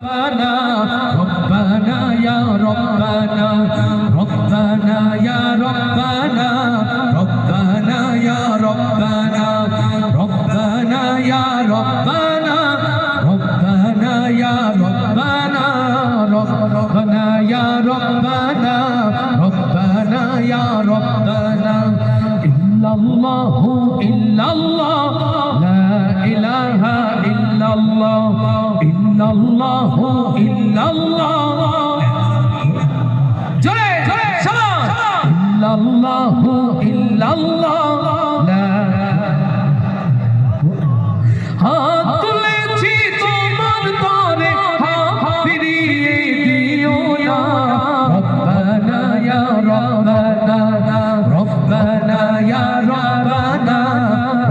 ربنا ربنا يا ربنا ربنا يا ربنا ربنا يا ربنا ربنا يا ربنا ربنا يا ربنا ربنا يا ربنا ربنا يا ربنا إلا الله لا إله إلا الله إلا الله إلا الله جري شباب إلا الله إلا الله لا হাত তুলেছি তোমার তরে হাত ফিরিয়ে দিও না রব্বানা ইয়া রব্বানা রব্বানা ইয়া রব্বানা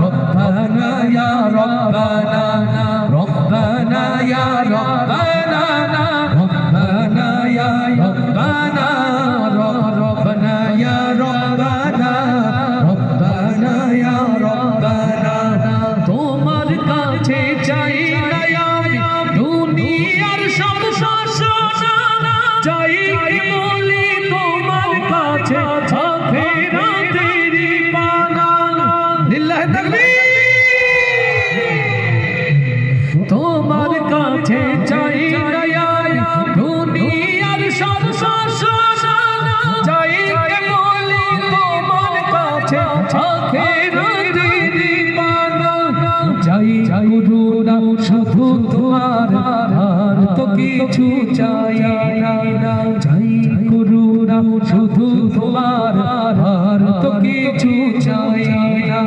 রব্বানা ইয়া রব্বানা রব্বানা ইয়া রব্বানা রব্বানা ইয়া রব্বানা রব্বানা ইয়া রব্বানা রব্বানা ইয়া রব্বানা তোমার কাছে চাই না আমি দুনিয়ার সব শাসন চাই বলি তোমার কাছে আখিরাতেরই পানা লিল্লাহি তাকবীর তোমার কাছে চাই না আমি দুনিয়ার সব শাসন চাই বলি তোমার কাছে আখিরাতেরই পানা চাই করুণা শুধু তোমার আর তো কিছু চাই না চাই করুণা শুধু তোমার আর তো কিছু চাই না